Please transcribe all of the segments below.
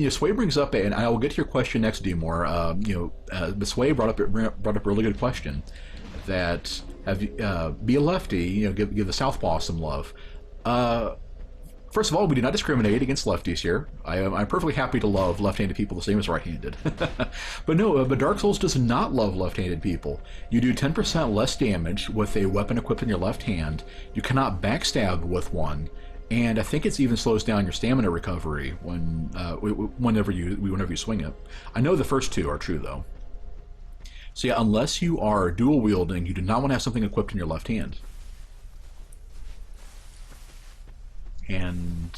Sway brings up, and I will get to your question next, Demore. But Sway brought up a really good question. That have be a lefty, give the southpaw some love. Uh, First of all, we do not discriminate against lefties here. I'm perfectly happy to love left-handed people the same as right-handed. But no, but Dark Souls does not love left-handed people. You do 10% less damage with a weapon equipped in your left hand. You cannot backstab with one, and I think it even slows down your stamina recovery whenever you swing it. I know the first two are true though. So yeah, unless you are dual wielding, you do not want to have something equipped in your left hand. And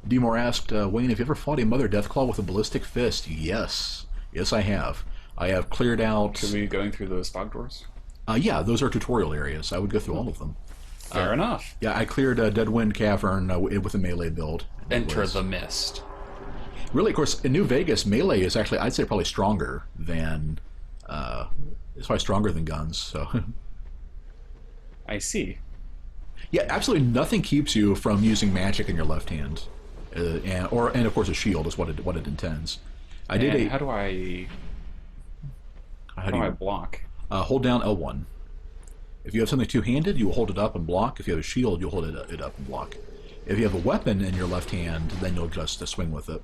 Demore asked, Wayne, have you ever fought a Mother Deathclaw with a ballistic fist? Yes. Yes, I have. I have cleared out... Should we be going through those fog doors? Yeah, those are tutorial areas. I would go through all of them. Fair enough. Yeah, I cleared Deadwind Cavern with a melee build. Enter the mist. Really, of course, in New Vegas, melee is actually, I'd say, probably stronger than... it's probably stronger than guns, so... I see. Yeah, absolutely nothing keeps you from using magic in your left hand, and of course a shield is what it intends. How do I block? Hold down L1. If you have something two-handed, you will hold it up and block. If you have a shield, you'll hold it up and block. If you have a weapon in your left hand, then you'll just swing with it.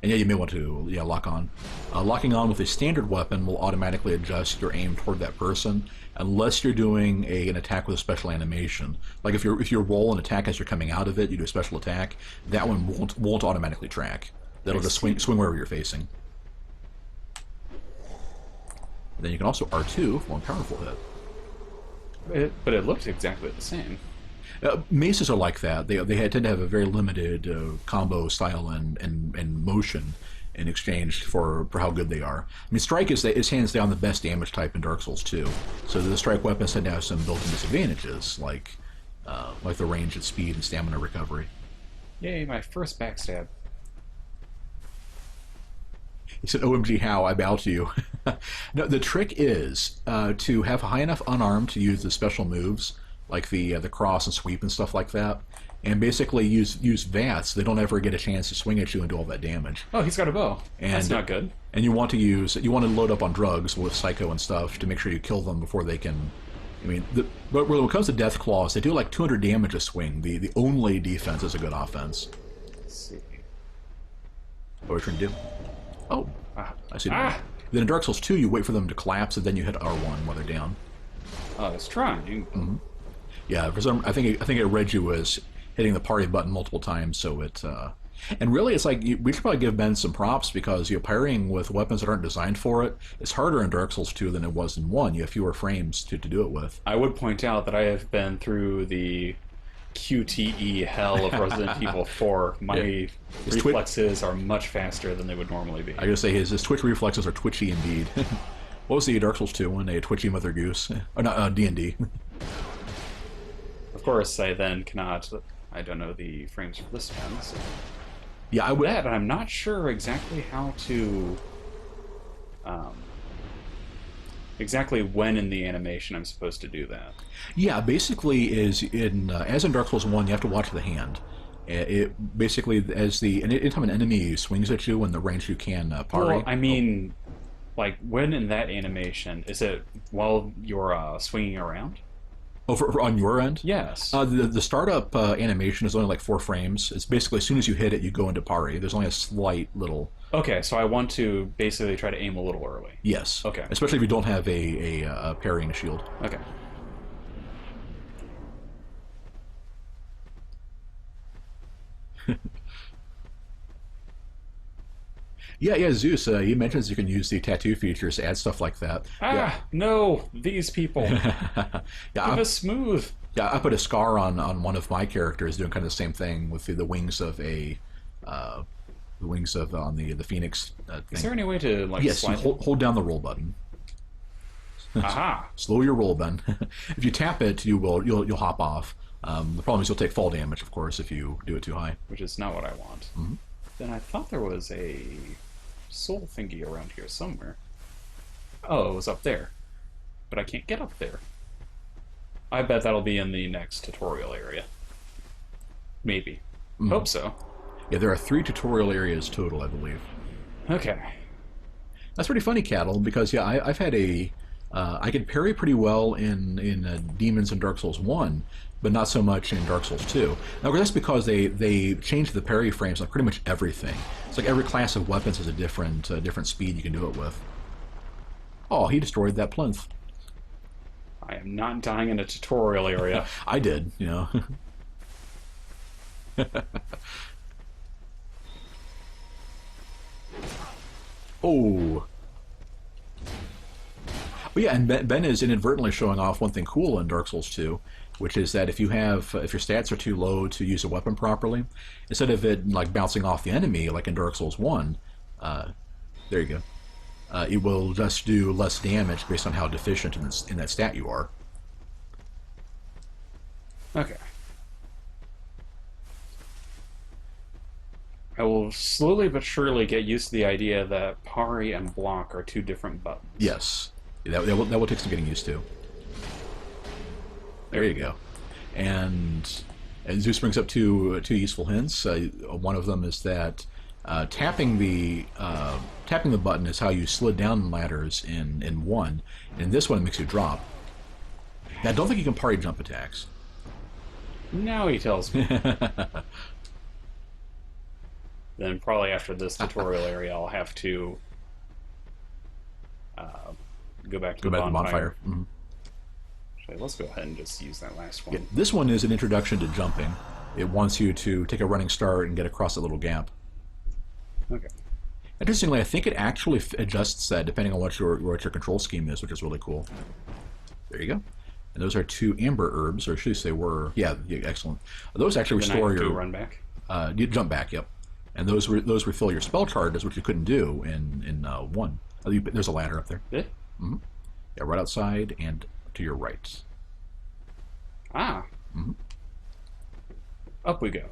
And yeah, you may want to lock on. Locking on with a standard weapon will automatically adjust your aim toward that person, unless you're doing an attack with a special animation. Like if you roll an attack as you're coming out of it, you do a special attack. That one won't automatically track. That'll just swing wherever you're facing. Then you can also R2 for one powerful hit. But it looks exactly the same. Maces are like that. They tend to have a very limited combo style and motion in exchange for how good they are. I mean, Strike is hands down the best damage type in Dark Souls 2. So the Strike weapons tend to have some built-in disadvantages, like the range and speed and stamina recovery. Yay, my first backstab. He said, OMG, how? I bow to you. No, the trick is to have high enough unarmed to use the special moves, like the cross and sweep and stuff like that, and basically use VATs. They don't ever get a chance to swing at you and do all that damage. Oh, he's got a bow. That's not good. And you want to load up on drugs with Psycho and stuff to make sure you kill them before they can. I mean, but when it comes to Death Claws, they do like 200 damage a swing. The only defense is a good offense. Let's see. What are we trying to do? Oh, I see. Ah! Then in Dark Souls 2, you wait for them to collapse, and then you hit R1 while they're down. Oh, it's trying. Mm-hmm. Yeah, for some, I think it read you as hitting the party button multiple times, so it. And really, it's like we should probably give Ben some props because parrying with weapons that aren't designed for it is harder in Dark Souls 2 than it was in 1. You have fewer frames to do it with. I would point out that I have been through the QTE hell of Resident Evil 4. My reflexes are much faster than they would normally be. I gotta say, his Twitch reflexes are twitchy indeed. What was the Dark Souls 2 one? A twitchy Mother Goose? Or not, D&D. Of course, I then cannot... I don't know the frames for this one, so... Yeah, I would... But I'm not sure exactly how to... exactly when in the animation I'm supposed to do that. Yeah, basically as in Dark Souls 1, you have to watch the hand. It basically, anytime an enemy swings at you in the range you can parry... Well, I mean, like, when in that animation, is it while you're swinging around? Oh, on your end? Yes. The startup animation is only like 4 frames. It's basically as soon as you hit it, you go into parry. There's only a slight little... Okay, so I want to basically try to aim a little early. Yes. Okay. Especially if you don't have a parry and a shield. Okay. Yeah, Zeus, he mentions you can use the tattoo features to add stuff like that. No, these people. Yeah, Give us Smooth. Yeah, I put a scar on one of my characters doing kind of the same thing with the wings of on the Phoenix thing. Is there any way to like slide? Yes, hold down the roll button. Aha! Slow your roll button. If you tap it, you'll hop off. The problem is you'll take fall damage, of course, if you do it too high. Which is not what I want. Mm-hmm. Then I thought there was a soul thingy around here somewhere. Oh, it was up there. But I can't get up there. I bet that'll be in the next tutorial area. Maybe. Mm-hmm. Hope so. Yeah, there are 3 tutorial areas total, I believe. Okay. That's pretty funny, Cattle, because yeah, I've had a I can parry pretty well in Demons in Dark Souls 1, but not so much in Dark Souls 2. Now, that's because they changed the parry frames on pretty much everything. It's like every class of weapons has a different speed you can do it with. Oh, he destroyed that plinth. I am not dying in a tutorial area. I did, you know. Oh. Well, yeah, and Ben is inadvertently showing off one thing cool in Dark Souls 2, which is that if you have if your stats are too low to use a weapon properly, instead of it like bouncing off the enemy like in Dark Souls 1, there you go. It will just do less damage based on how deficient in that stat you are. Okay. I will slowly but surely get used to the idea that parry and block are 2 different buttons. Yes, that will take some getting used to. There you go. And Zeus brings up two useful hints. One of them is that tapping the button is how you slid down ladders in 1. In this one, it makes you drop. Now, I don't think you can parry jump attacks. Now he tells me. Then probably after this tutorial area, I'll have to go back to the bonfire. Mm-hmm. Actually, let's go ahead and just use that last one. Yeah, this one is an introduction to jumping. It wants you to take a running start and get across that little gap. Okay. Interestingly, I think it actually adjusts that depending on what your control scheme is, which is really cool. There you go. And those are 2 amber herbs, or should I say were? Yeah, excellent. Those actually restore your run back. You jump back. Yep. And those refill your spell charges, which you couldn't do in 1. There's a ladder up there. Yeah. Mm-hmm. Yeah, right outside and to your right. Ah. Mm-hmm. Up we go.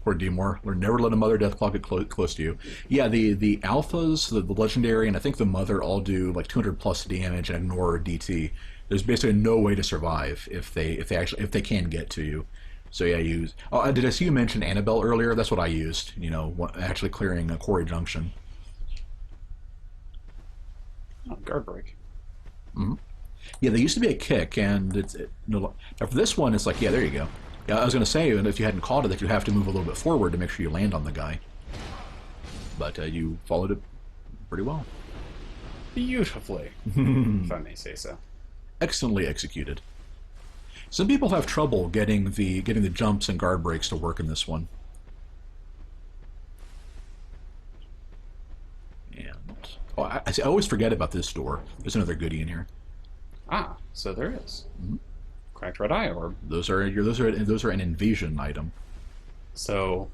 Poor Demore. Never let a Mother Deathclaw get close to you. Yeah, the alphas, the legendary, and I think the Mother all do like 200 plus damage and ignore DT. There's basically no way to survive if they can get to you. So yeah, use. Oh, did I see you mention Annabelle earlier? That's what I used. You know, actually clearing a Quarry Junction. Oh, guard break. Mm-hmm. Yeah, there used to be a kick, and now for this one, it's like, yeah, there you go. Yeah, I was going to say, and if you hadn't caught it, that you have to move a little bit forward to make sure you land on the guy. But you followed it pretty well. Beautifully, if I may say so. Excellently executed. Some people have trouble getting the jumps and guard breaks to work in this one. And I always forget about this door. There's another goodie in here. Ah, so there is. Mm-hmm. Cracked red eye orb. Those are an invasion item. So,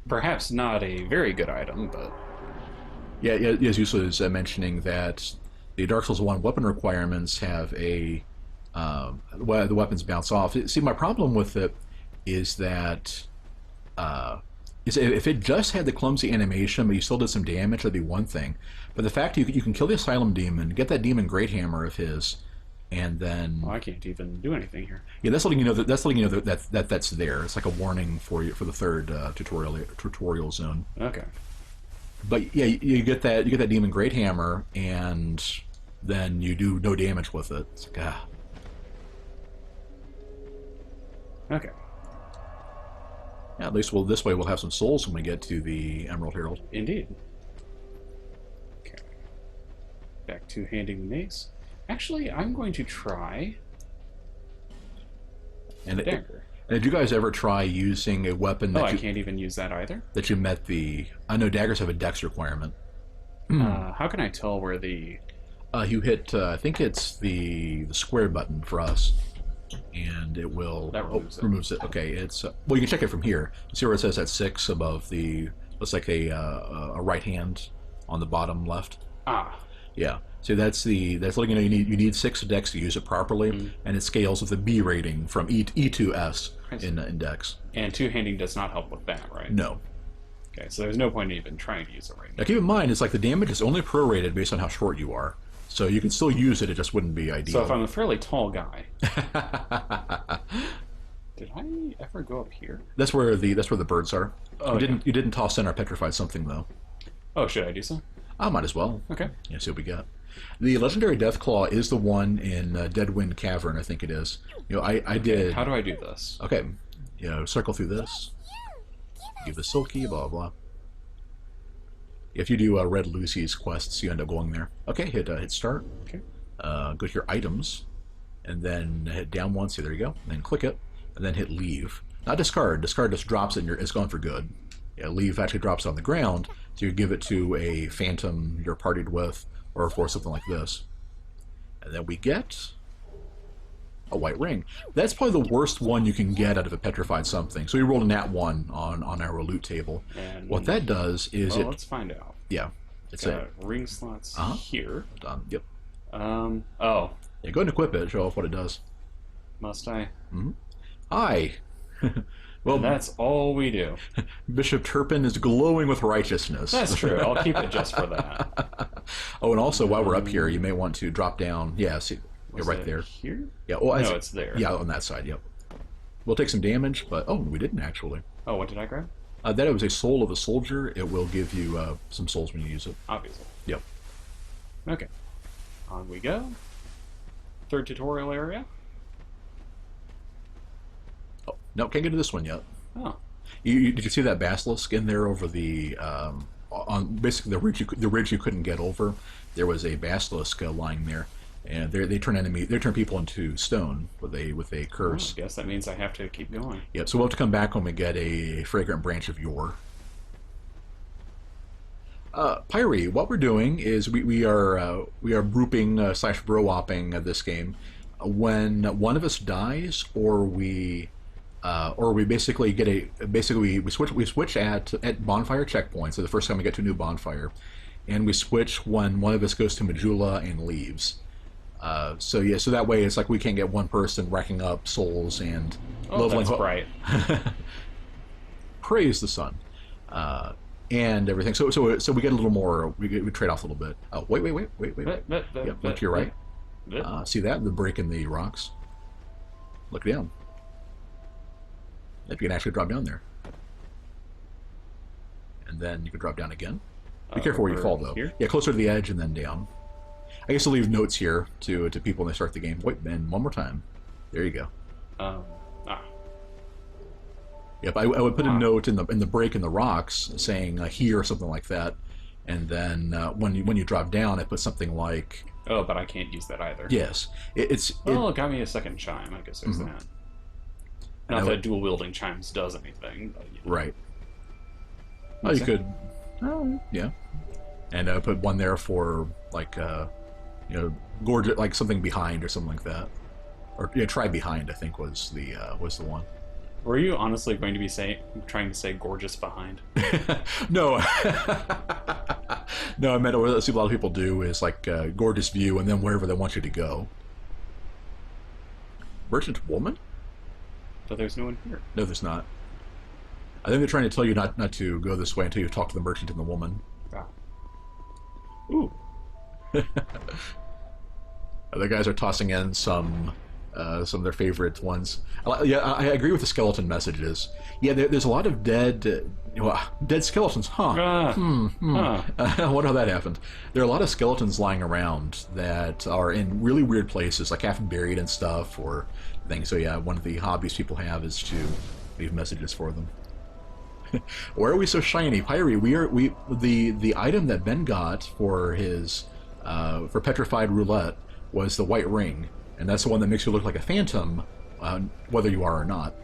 perhaps not a very good item, but yeah. As Yusuf is mentioning that the Dark Souls 1 weapon requirements have a the weapons bounce off. See, my problem with it is that if it just had the clumsy animation, but you still did some damage, that'd be one thing. But the fact you can kill the Asylum Demon, get that Demon Great Hammer of his, and then well, I can't even do anything here. Yeah, that's letting you know that's there. It's like a warning for you for the third tutorial zone. Okay. But yeah, you get that Demon Great Hammer, and then you do no damage with it. It's like, ah. Okay. Yeah, at least this way we'll have some souls when we get to the Emerald Herald. Indeed. Okay. Back to handing the mace. Actually, I'm going to try and the dagger. And did you guys ever try using a weapon that I can't even use that either? That you met the... I know daggers have a dex requirement. How can I tell where the... you hit, I think it's the square button for us, and it will... That removes it. Okay, it's... well, you can check it from here. See where it says that 6 above the... looks like a right hand on the bottom left? Ah. Yeah. So that's letting you know you need 6 dex to use it properly, and it scales with a B rating from E to S in dex. And two-handing does not help with that, right? No. Okay, so there's no point in even trying to use it right now. Now keep in mind, it's like the damage is only prorated based on how short you are, so you can still use it. It just wouldn't be ideal. So if I'm a fairly tall guy, Did I ever go up here? That's where the birds are. Oh, You yeah. didn't toss in our petrified something though. Oh, should I do so? I might as well. Okay. Yeah, see what we got. The legendary Deathclaw is the one in Deadwind Cavern, I think it is. I Okay, did. how do I do this? Okay, circle through this. Give the silky, blah blah. If you do Red Lucy's quests, you end up going there. Okay, hit start. Okay. Go to your items, and then hit down once. There you go. And then click it, and then hit leave. Not discard. Discard just drops it, and it's gone for good. Yeah, leave actually drops it on the ground, so you give it to a phantom you're partied with, or of course something like this. And then we get a white ring. That's probably the worst one you can get out of a petrified something. So we rolled a nat 1 on our loot table. And What that does is let's find out. yeah, it's Got ring slots here. yep. Oh, Yeah, go ahead and equip it. Show off what it does. must I? Hi. Well, That's all we do. Bishop Turpin is glowing with righteousness. That's true. I'll keep it just for that. Oh, and also while we're up here, you may want to drop down. Yeah, see, you're Was right it there. Here? Yeah. Well, No, it's there. Yeah, on that side. Yep. We'll take some damage, but we didn't actually. Oh, what did I grab? That it was a soul of a soldier. It will give you some souls when you use it. Obviously. Yep. Okay. On we go. Third tutorial area. Oh, no, can't get to this one yet. Oh. Did you see that basilisk in there over the on basically the ridge you couldn't get over? There was a basilisk lying there, and they turn people into stone with a curse. I guess that means I have to keep going. Yep. So we'll have to come back when we get a fragrant branch of yore. Pyre, what we're doing is we are grouping slash bro-opping this game. When one of us dies, or we basically we switch at bonfire checkpoints. So the first time we get to a new bonfire, and we switch when one of us goes to Majula and leaves. So that way it's like we can't get one person racking up souls and leveling. That's bright. Praise the sun. And everything. So we get a little more. We trade off a little bit. Oh, wait. Yep, look to your right. See that? The break in the rocks. Look down. If you can actually drop down there. And then you can drop down again. Be careful where you fall, though. Here? Yeah, closer to the edge and then down. I guess I'll leave notes here to people when they start the game. Wait, and one more time. There you go. Yep, I would put a note in the break in the rocks saying here or something like that, and then when you drop down, I put something like. Oh, but I can't use that either. Yes, it got me a second chime. I guess there's that. Not that dual wielding chimes does anything. But, right. Oh, you could. Oh, yeah. And put one there for like gorgeous, like something behind or something like that, or try behind. I think was the one. Were you honestly going to be trying to say gorgeous behind? No. No, I meant what I see a lot of people do is like gorgeous view and then wherever they want you to go. Merchant woman? But there's no one here. No, there's not. I think they're trying to tell you not to go this way until you talk to the merchant and the woman. Ah. Ooh. Other guys are tossing in some of their favorite ones. Yeah, I agree with the skeleton messages. Yeah, there's a lot of dead skeletons, huh? I wonder how that happened. There are a lot of skeletons lying around that are in really weird places, like half buried and stuff, or things. So yeah, one of the hobbies people have is to leave messages for them. Why are we so shiny, Pyre? The item that Ben got for his for petrified roulette was the white ring. And that's the one that makes you look like a phantom, whether you are or not.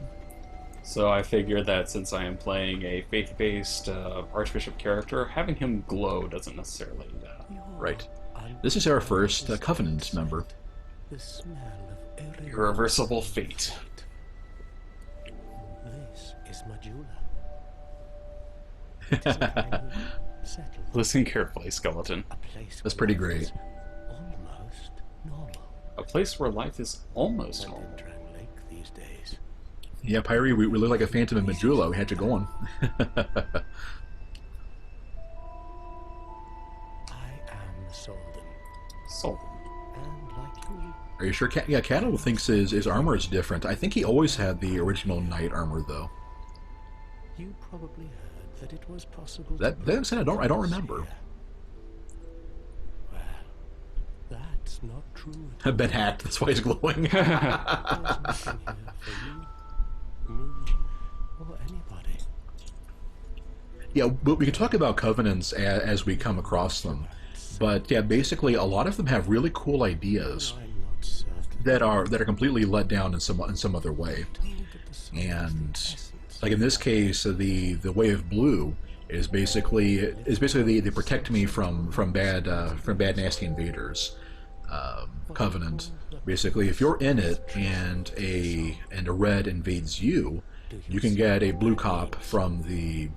So I figured that since I am playing a faith-based Archbishop character, having him glow doesn't necessarily... Right. This is our first Covenant member. Irreversible fate. This is Majula. Listen carefully, skeleton. That's pretty great. Almost normal. A place where life is almost normal. These days. Yeah, Pyre, we look like a phantom in Majula. We had you going. I am Solden. Solden. And like you, Are you sure? Yeah, Cattle thinks his armor is different. I think he always had the original knight armor, though. You probably heard that it was possible That said, I don't remember. Well, that's not true. I've been hacked. That's why he's glowing. There's nothing here for you, me, or anybody. Yeah, but we can talk about covenants as we come across them. But yeah, basically, a lot of them have really cool ideas I'm not certain. that are completely let down in some other way. Told that the soul And is the essence. like in this case, the way of blue is basically the protect me from bad nasty invaders covenant. Basically, if you're in it and a red invades you, you can get a blue cop from the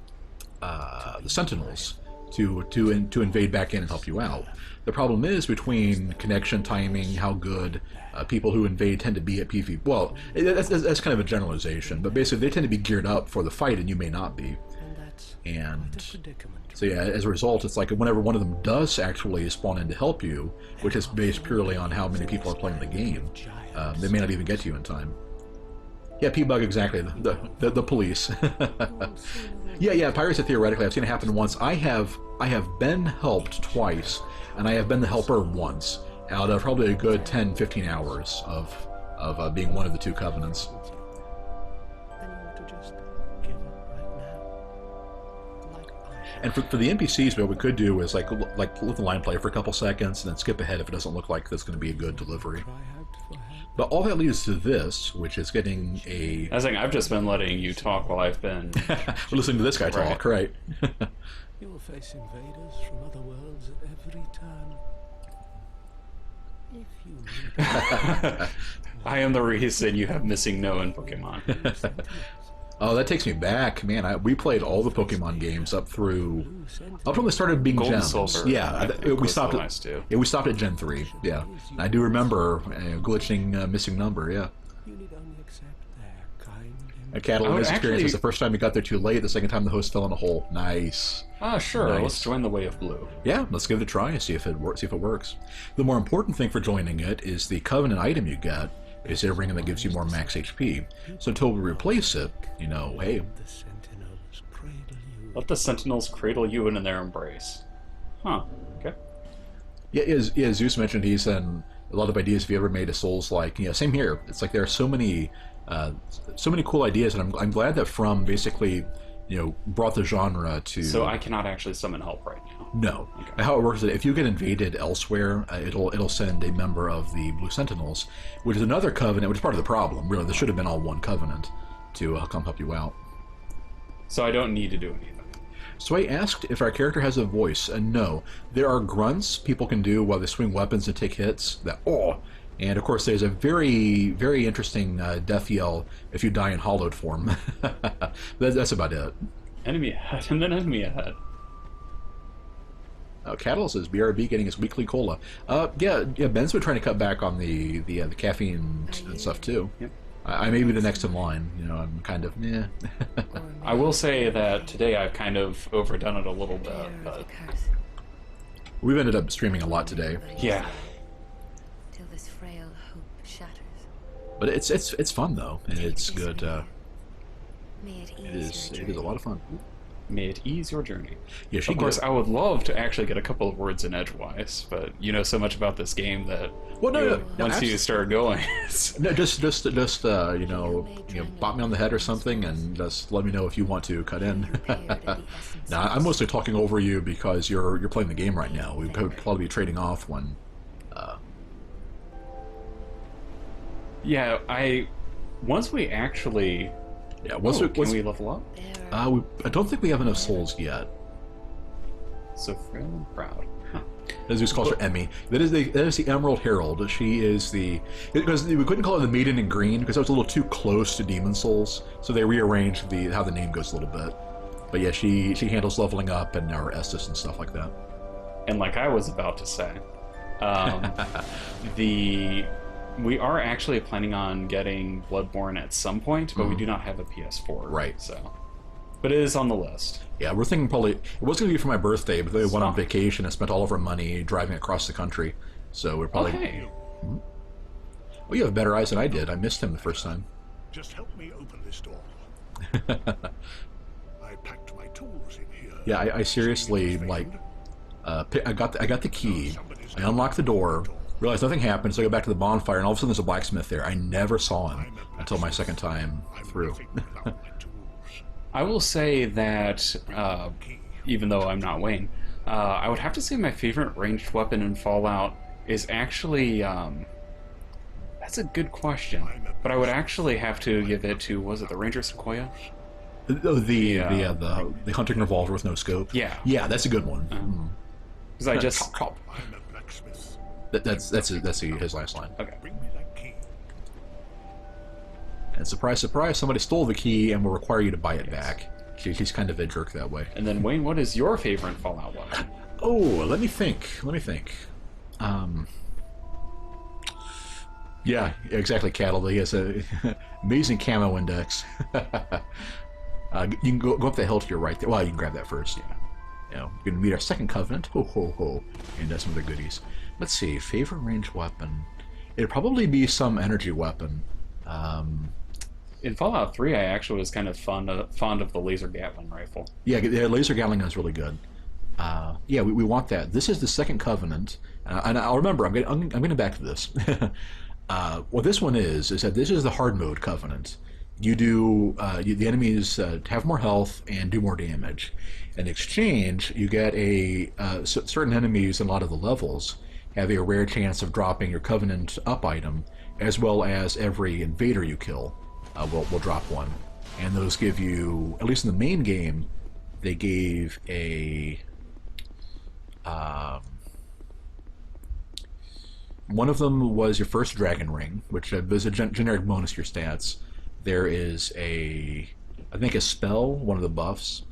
Sentinels to invade back in and help you out. The problem is between connection timing, how good people who invade tend to be at PvP. Well, that's kind of a generalization, but basically they tend to be geared up for the fight, and you may not be. And that's And quite a predicament. so yeah, as a result, it's like whenever one of them does actually spawn in to help you, which is based purely on how many people are playing the game, they may not even get to you in time. Yeah, P-Bug, exactly. The police. Yeah, Pirates are theoretically. I've seen it happen once. I have been helped twice, and I have been the helper once, out of probably a good 10, 15 hours of being one of the two covenants. Then you ought to just give up right now. Like I have. And for the NPCs, what we could do is like let the line play for a couple seconds, and then skip ahead if it doesn't look like that's going to be a good delivery. Cry out for help. But all that leads to this, which is getting a... I was saying, I've just been letting you talk while I've been. We're listening to this guy talk, right? You will face invaders from other worlds at every turn. If you need I am the reason you have missing no in Pokemon. Oh, that takes me back, man. We played all the Pokemon games up till they started being Gold and gems. Silver. Yeah, I think we was stopped so at nice too. we stopped at Gen 3. Yeah, and I do remember glitching missing number. Yeah, you need only accept their kind a cattle I would his experience actually- was the first time he got there too late. The second time the host fell in a hole. Nice. Ah, sure. Nice. Let's join the Way of Blue. Yeah, let's give it a try and see if it works. The more important thing for joining it is the Covenant item you get is a ring that gives you more max HP. So until we replace it, hey, the sentinels cradle you. Let the Sentinels cradle you in their embrace. Huh. Okay. Yeah, Zeus mentioned he's a lot of ideas. If you ever made a Souls-like, same here. It's like there are so many cool ideas, and I'm glad that From basically, brought the genre to. So I cannot actually summon help right now. No. Okay. How it works is if you get invaded elsewhere, it'll send a member of the Blue Sentinels, which is another covenant, which is part of the problem. Really, there should have been all one covenant to come help you out. So I don't need to do anything. So I asked if our character has a voice, and no. There are grunts people can do while they swing weapons and take hits. And of course there's a very, very interesting death yell if you die in hollowed form. That's about it. Enemy ahead, and then enemy ahead. Cattle says BRB getting his weekly cola. Yeah, Ben's been trying to cut back on the caffeine and stuff too. Yep. I may be the next in line. I'm kind of meh. I will say that today I've kind of overdone it a little bit, but We've ended up streaming a lot today, yeah. Till this frail hope shatters. but it's fun though, and it's good. May it It ease is your a lot of journey. fun. May it ease your journey. Yeah, she Of course, good. I would love to actually get a couple of words in edgewise, but you know so much about this game that Well, no, once you start going, No, just bop me on the head or something, and just let me know if you want to cut in. No, I'm mostly talking over you because you're playing the game right now. We could probably be trading off when. yeah, once we actually. Yeah, Can we level up? I don't think we have enough souls yet. So frail and proud. Huh. As Zeus calls her Emmy. That is the Emerald Herald. She is because we couldn't call her the Maiden in Green because that was a little too close to Demon Souls, so they rearranged how the name goes a little bit. But yeah, she handles leveling up and our Estus and stuff like that. And like I was about to say, we are actually planning on getting Bloodborne at some point, but we do not have a PS4. Right. So, but it is on the list. Yeah, we're thinking probably it was going to be for my birthday, but they went on Stop. vacation and spent all of our money driving across the country. So we're probably Okay. Oh, you have better eyes than I did. I missed him the first time. Just help me open this door. I packed my tools in here. Yeah, I seriously, like, I got the key. I unlocked the door, realized nothing happened, so I go back to the bonfire, and all of a sudden there's a blacksmith there. I never saw him until my second time through. I will say that, even though I'm not Wayne, I would have to say my favorite ranged weapon in Fallout is actually, that's a good question, but I would actually have to give it to, was it the Ranger Sequoia? The hunting revolver with no scope. Yeah. Yeah, that's a good one. Because I just... I'm a blacksmith. That's his last line. Okay. Bring me that key. And surprise, surprise, somebody stole the key and will require you to buy it back. He's kind of a jerk that way. And then Wayne, what is your favorite Fallout weapon? Oh, let me think. Yeah, exactly, Cattle. He has a amazing camo index. You can go up the hill to your right there. Well, you can grab that first. Yeah. You know, we're going to meet our second covenant. Ho, ho, ho. And that's some other goodies. Let's see. Favorite ranged weapon. It'd probably be some energy weapon. In Fallout 3, I actually was kind of fond of the laser Gatling rifle. Yeah, the laser Gatling gun is really good. Yeah, we want that. This is the second covenant. And I'll remember, I'm getting back to this. What this one is that this is the hard mode covenant. You do the enemies have more health and do more damage. In exchange, you get certain enemies in a lot of the levels have a rare chance of dropping your covenant up item, as well as every invader you kill will drop one. And those give you, at least in the main game, they gave a one of them was your first dragon ring, which is a generic bonus to your stats. There is I think a spell, one of the buffs,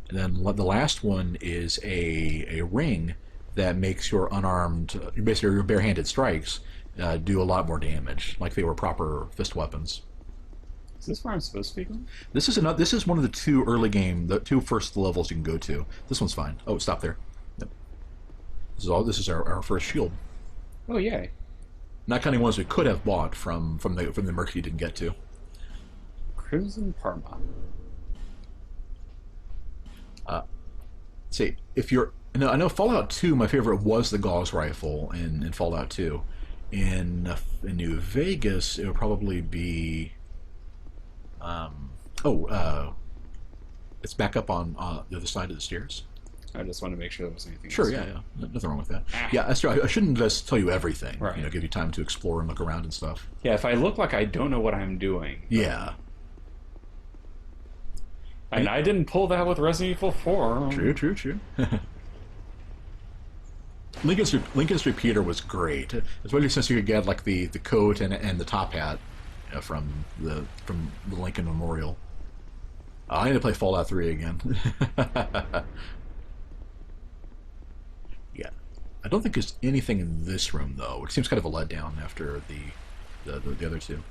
and then the last one is a ring that makes your unarmed, basically your barehanded strikes, do a lot more damage, like they were proper fist weapons. Is this where I'm supposed to be going? This is one of the two early game, the two first levels you can go to. This one's fine. Oh, stop there. Yep. This is our first shield. Oh, yay. Not counting ones we could have bought from the merc you didn't get to. Crimson Parma. See, if you're... I know Fallout 2, my favorite was the Gauss rifle in Fallout 2. In New Vegas, it would probably be... it's back up on the other side of the stairs. I just wanted to make sure there was anything Sure, else. yeah. Nothing wrong with that. Yeah, that's true. I shouldn't just tell you everything. Right. Give you time to explore and look around and stuff. Yeah, if I look like I don't know what I'm doing. Yeah. And I didn't pull that with Resident Evil 4. True. Lincoln's Repeater was great, especially since you could get like the coat and the top hat from the Lincoln Memorial. I need to play Fallout 3 again. Yeah, I don't think there's anything in this room though. It seems kind of a letdown after the other two.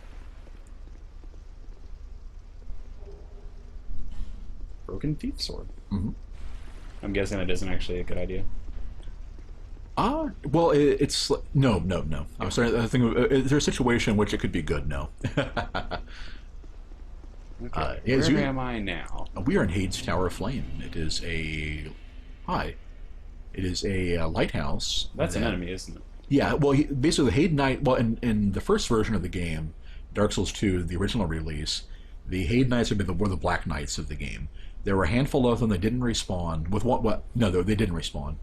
Broken Thief Sword. Mm-hmm. I'm guessing that isn't actually a good idea. Well, it's no. I'm sorry. I think is there a situation in which it could be good? No. Okay, Where am I now? We are in Hades Tower of Flame. It is a lighthouse. That's an enemy, isn't it? Yeah. Well, basically, the Haid Knight. Well, in the first version of the game, Dark Souls 2, the original release, the Haid Knights were the Black Knights of the game. There were a handful of them. They didn't respawn. With what? No, they didn't respawn.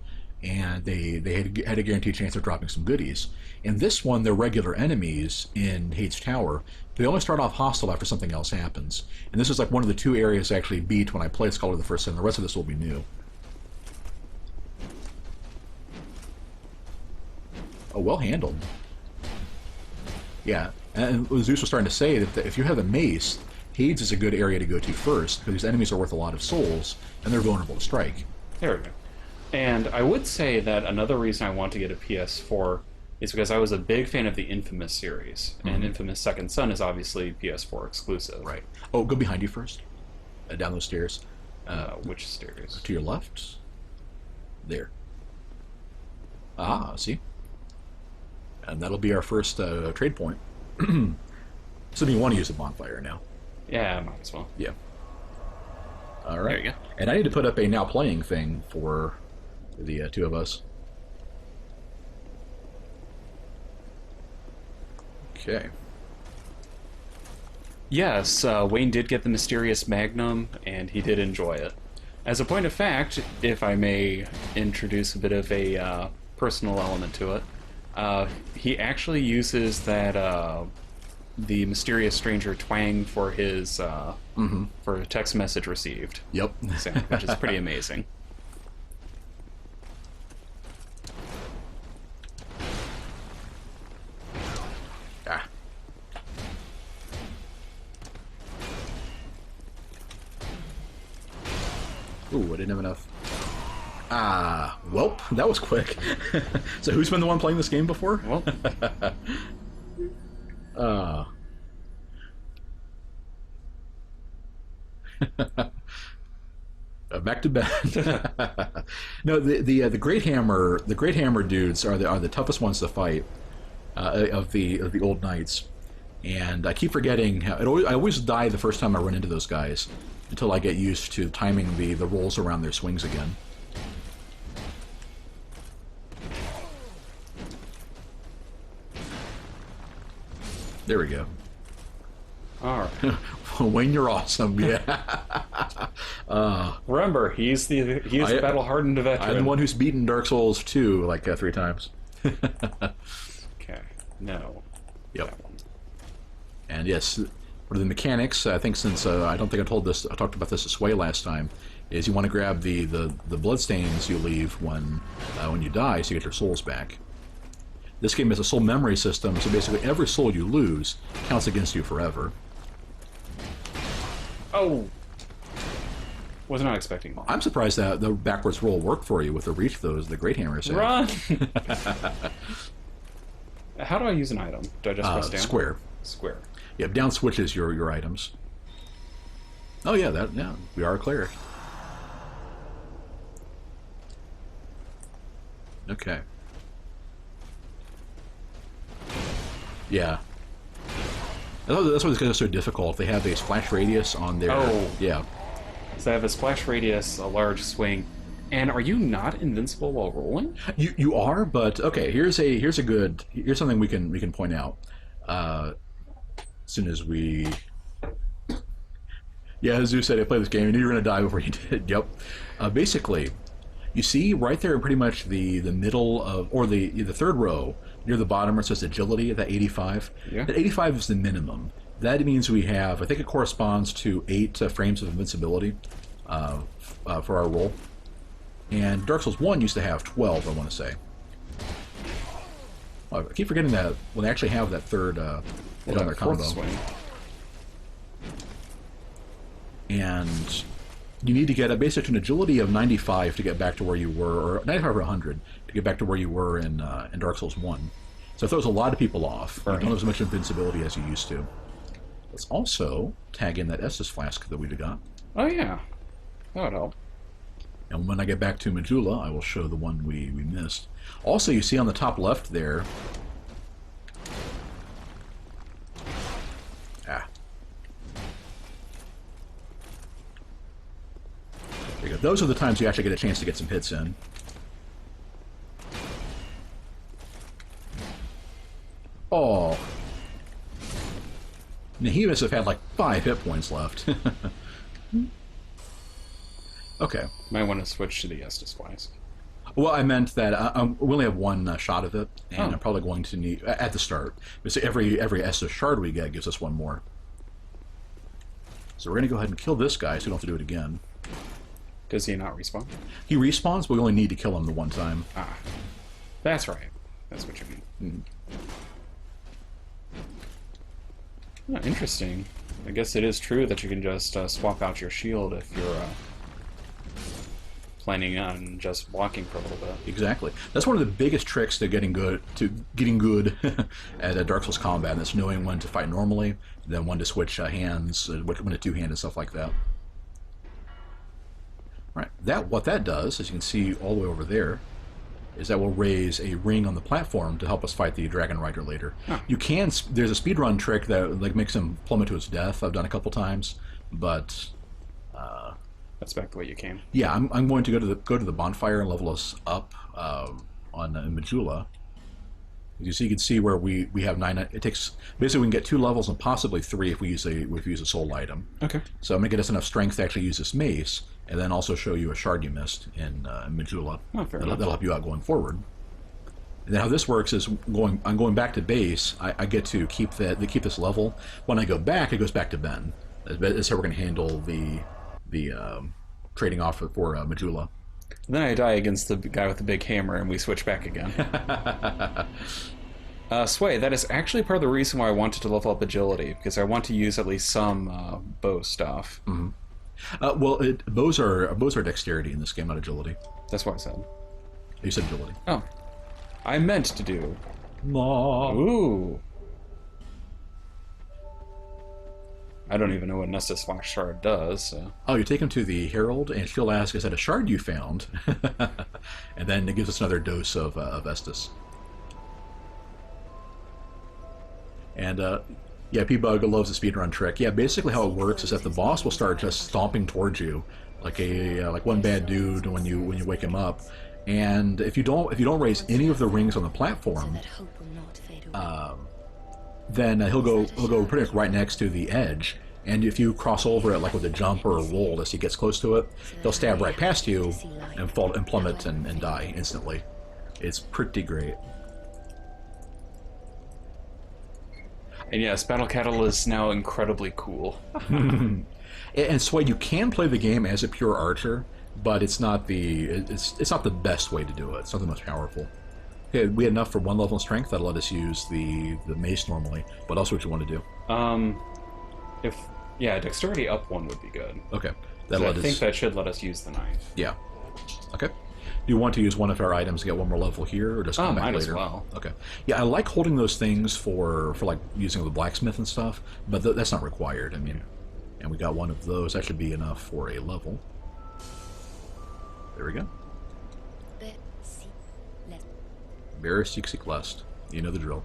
And they had a guaranteed chance of dropping some goodies. In this one, they're regular enemies in Hades Tower. They only start off hostile after something else happens. And this is like one of the two areas I actually beat when I played Scholar the first time. The rest of this will be new. Oh, well handled. Yeah, and Zeus was starting to say that if you have a mace, Hades is a good area to go to first, because these enemies are worth a lot of souls, and they're vulnerable to strike. There we go. And I would say that another reason I want to get a PS4 is because I was a big fan of the Infamous series, and Infamous Second Son is obviously PS4 exclusive. Right. Oh, go behind you first. Down those stairs. Which stairs? To your left. There. Ah, see? And that'll be our first trade point. So you want to use a bonfire now. Yeah, might as well. Yeah. All There right. you go. And I need to put up a now playing thing for the two of us. Okay. Yes, Wayne did get the mysterious magnum, and he did enjoy it. As a point of fact, if I may introduce a bit of a personal element to it, he actually uses that the mysterious stranger twang for his for a text message received, Yep. so, which is pretty amazing. Ah. Ooh, I didn't have enough. Ah, welp, that was quick. So who's been the one playing this game before? Well, Uh. Back to bed. No, the great hammer dudes are the toughest ones to fight of the old knights, and I keep forgetting how I always die the first time I run into those guys until I get used to timing the rolls around their swings again. There we go. all right. Wayne, you're awesome. Yeah. Remember, he's the battle-hardened veteran. I'm the one who's beaten Dark Souls 2 like 3 times. Okay, no. Yep. That one. And yes, for the mechanics, I think since I don't think I talked about this to Sway last time, is you want to grab the bloodstains you leave when you die, so you get your souls back. This game has a soul memory system, so basically every soul you lose counts against you forever. Oh! Was not expecting that. I'm surprised that the backwards roll worked for you with the reach the Great Hammers have. Run! How do I use an item? Do I just press down? Square. Square. Yeah, down switches your items. Oh yeah, we are a cleric. Okay. Yeah. That's why this is so difficult. They have a splash radius on their... Oh. Yeah. So I have a splash radius, a large swing, and are you not invincible while rolling? You are, but okay. Here's something we can point out. As soon as we... Yeah, as you said, I played this game. You knew you were going to die before you did. Yep. Basically, you see right there in pretty much the middle of, or the third row, near the bottom where it says agility, that 85. Yeah. That 85 is the minimum. That means we have, I think it corresponds to 8 frames of invincibility for our roll. And Dark Souls 1 used to have 12, I want to say. I keep forgetting that when they actually have that third hit on their combo. Swing. And you need to get basically an agility of 95 to get back to where you were, or 95 or 100 to get back to where you were in Dark Souls 1. So it throws a lot of people off. You don't have as much invincibility as you used to. Let's also tag in that Estus flask that we've got. Oh yeah, that would help. And when I get back to Majula, I will show the one we missed. Also, you see on the top left there... Ah. There you go. Those are the times you actually get a chance to get some hits in. Oh. Now, he must have had like 5 hit points left. Okay. Might want to switch to the Estus Flask. Well, I meant that we only have one shot of it, and Oh. I'm probably going to need at the start. Because every Estus shard we get gives us one more. So we're going to go ahead and kill this guy, so we don't have to do it again. Does he not respawn? He respawns, but we only need to kill him the one time. Ah, that's right. That's what you mean. Oh, interesting. I guess it is true that you can just swap out your shield if you're planning on just walking for a little bit. Exactly. That's one of the biggest tricks to getting good at a Dark Souls combat. And that's knowing when to fight normally, then when to switch hands, when to two-hand and stuff like that. Right. What that does, as you can see all the way over there, is that we'll raise a ring on the platform to help us fight the Dragon Rider later. Huh. You can. There's a speedrun trick that like makes him plummet to his death. I've done a couple times, but That's back the way you came. yeah, I'm going to go to the bonfire and level us up on Majula. So you can see where we have 9. It takes basically we can get 2 levels and possibly 3 if we use a soul item. Okay. So I'm gonna get us enough strength to actually use this mace, and then also show you a shard you missed in Majula. Oh, fair enough. That'll help you out going forward. And then how this works is I'm going back to base. I get to keep this level. When I go back, it goes back to Ben. That's how we're going to handle the trading off for Majula. Then I die against the guy with the big hammer, and we switch back again. Sway, that is actually part of the reason why I wanted to level up agility, because I want to use at least some bow stuff. Mm-hmm. Bows are dexterity in this game, not agility. That's what I said. You said agility. Oh. I meant to do. No. Ooh. I don't even know what Nessus Flash Shard does, so. Oh, you take him to the Herald, and she'll ask, is that a shard you found? And then it gives us another dose of Estus. And, yeah, P-Bug loves the speedrun trick. Yeah, basically how it works is that the boss will start just stomping towards you, like like one bad dude when you wake him up. And if you don't raise any of the rings on the platform, then he'll go pretty much right next to the edge. And if you cross over it like with a jump or a roll as he gets close to it, he'll stab right past you and fall and plummet and die instantly. It's pretty great. And yes, Battle Cattle is now incredibly cool. And Sway, you can play the game as a pure archer, but it's not it's not the best way to do it. It's not the most powerful. Okay, we had enough for 1 level of strength that'll let us use the mace normally. What else would you want to do? Yeah, dexterity up 1 would be good. Okay, I think that should let us use the knife. Yeah. Okay. Do you want to use one of our items to get 1 more level here, or just come back might later? as well. Okay. Yeah, I like holding those things for like using the blacksmith and stuff, but that's not required. I mean, and we got 1 of those. That should be enough for a level. There we go. Bear Seek Lust. You know the drill.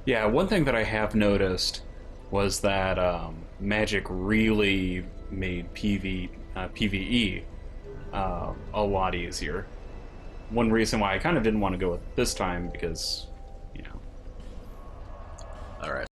Yeah, one thing that I have noticed was that Magic really made PvE a lot easier. One reason why I kind of didn't want to go with this time, because, you know. All right.